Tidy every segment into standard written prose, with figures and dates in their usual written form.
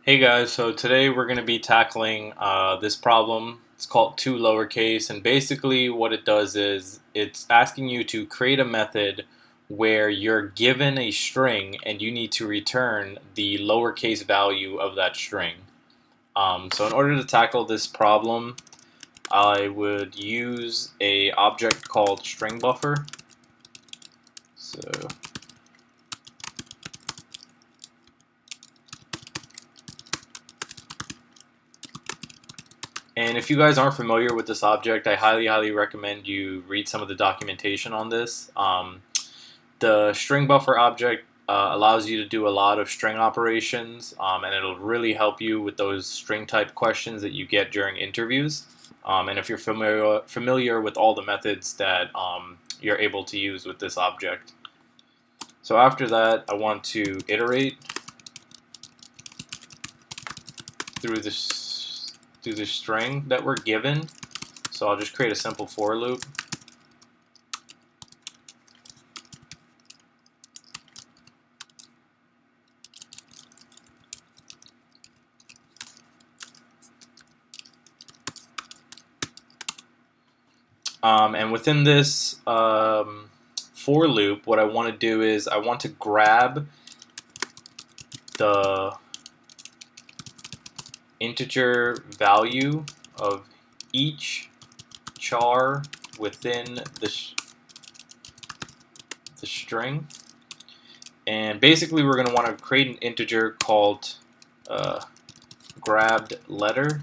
Hey guys, so today we're going to be tackling this problem. It's called toLowercase, and basically what it does is it's asking you to create a method where you're given a string and you need to return the lowercase value of that string. So in order to tackle this problem, I would use a object called string buffer. So And if you guys aren't familiar with this object, I highly recommend you read some of the documentation on this. The string buffer object allows you to do a lot of string operations, and it'll really help you with those string type questions that you get during interviews. And if you're familiar with all the methods that you're able to use with this object. So after that, I want to iterate through the string that we're given. So I'll just create a simple for loop. And within this for loop, what I want to do is I want to grab the integer value of each char within the string. And basically we're going to want to create an integer called grabbed letter,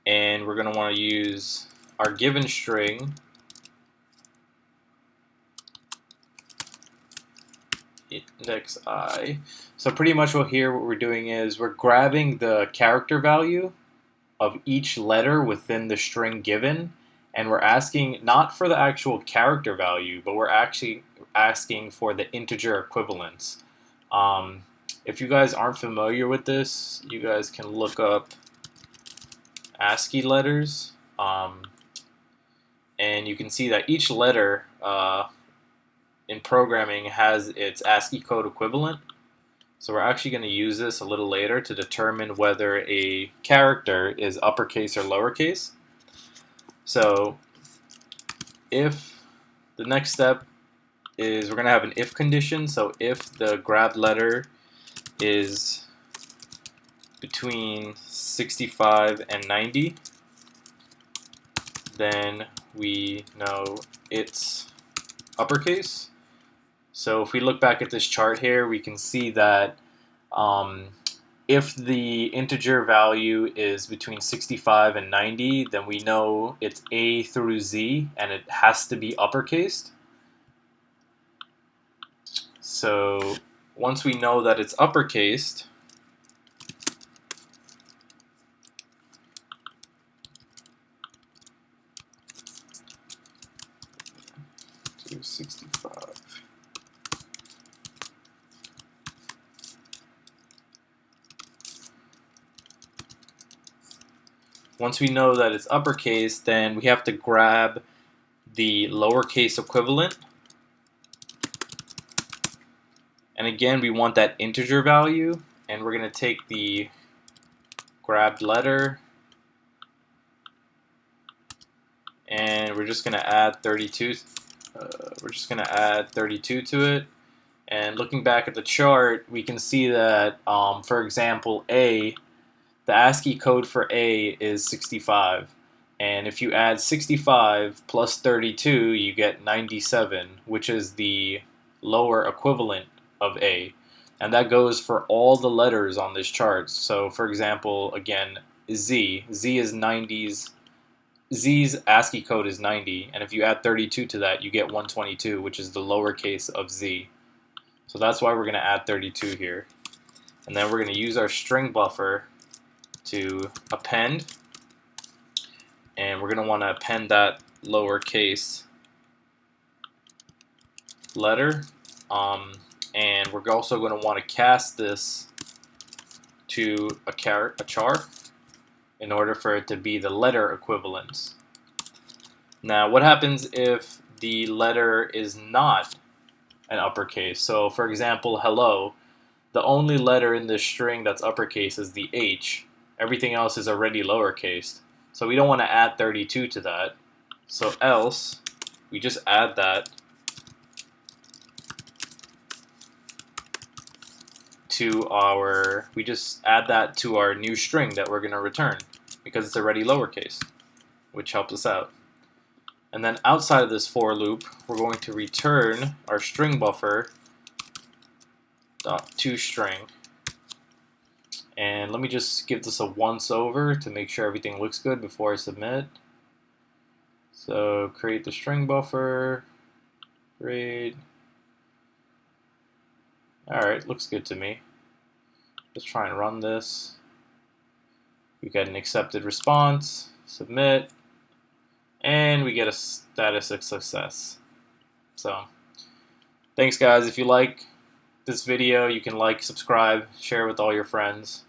and we're going to want to use our given string index I. So pretty much what we're doing is we're grabbing the character value of each letter within the string given, and we're asking not for the actual character value, but we're actually asking for the integer equivalence. If you guys aren't familiar with this, you guys can look up ASCII letters, and you can see that each letter in programming has its ASCII code equivalent. So we're actually going to use this a little later to determine whether a character is uppercase or lowercase. So if the next step is we're going to have an if condition. So if the grabbed letter is between 65 and 90, then we know it's uppercase. So if we look back at this chart here, we can see that if the integer value is between 65 and 90, then we know it's A through Z, and it has to be uppercased. So once we know that it's uppercased, 65. Once we know that it's uppercase, then we have to grab the lowercase equivalent. And again, we want that integer value, and we're going to take the grabbed letter, and we're just going to add 32. We're just going to add 32 to it. And looking back at the chart, we can see that, for example, A, the ASCII code for A is 65. And if you add 65 plus 32, you get 97, which is the lower equivalent of A. And that goes for all the letters on this chart. So for example, again, Z is 90s. Z's ASCII code is 90, and if you add 32 to that, you get 122, which is the lowercase of Z. So that's why we're going to add 32 here. And then we're going to use our string buffer to append, and we're going to want to append that lowercase letter, and we're also going to want to cast this to a char in order for it to be the letter equivalence. Now, what happens if the letter is not an uppercase? So, for example, hello. the only letter in this string that's uppercase is the H. Everything else is already lowercase. So we don't want to add 32 to that. So else, we just add that to our, new string that we're going to return because it's already lowercase, which helps us out. And then outside of this for loop, we're going to return our string buffer dot toString. And let me just give this a once over to make sure everything looks good before I submit. So create the string buffer. Great. Alright, looks good to me. Let's try and run this. We get an accepted response, submit, and we get a status of success. So, thanks guys. If you like this video, you can like, subscribe, share with all your friends.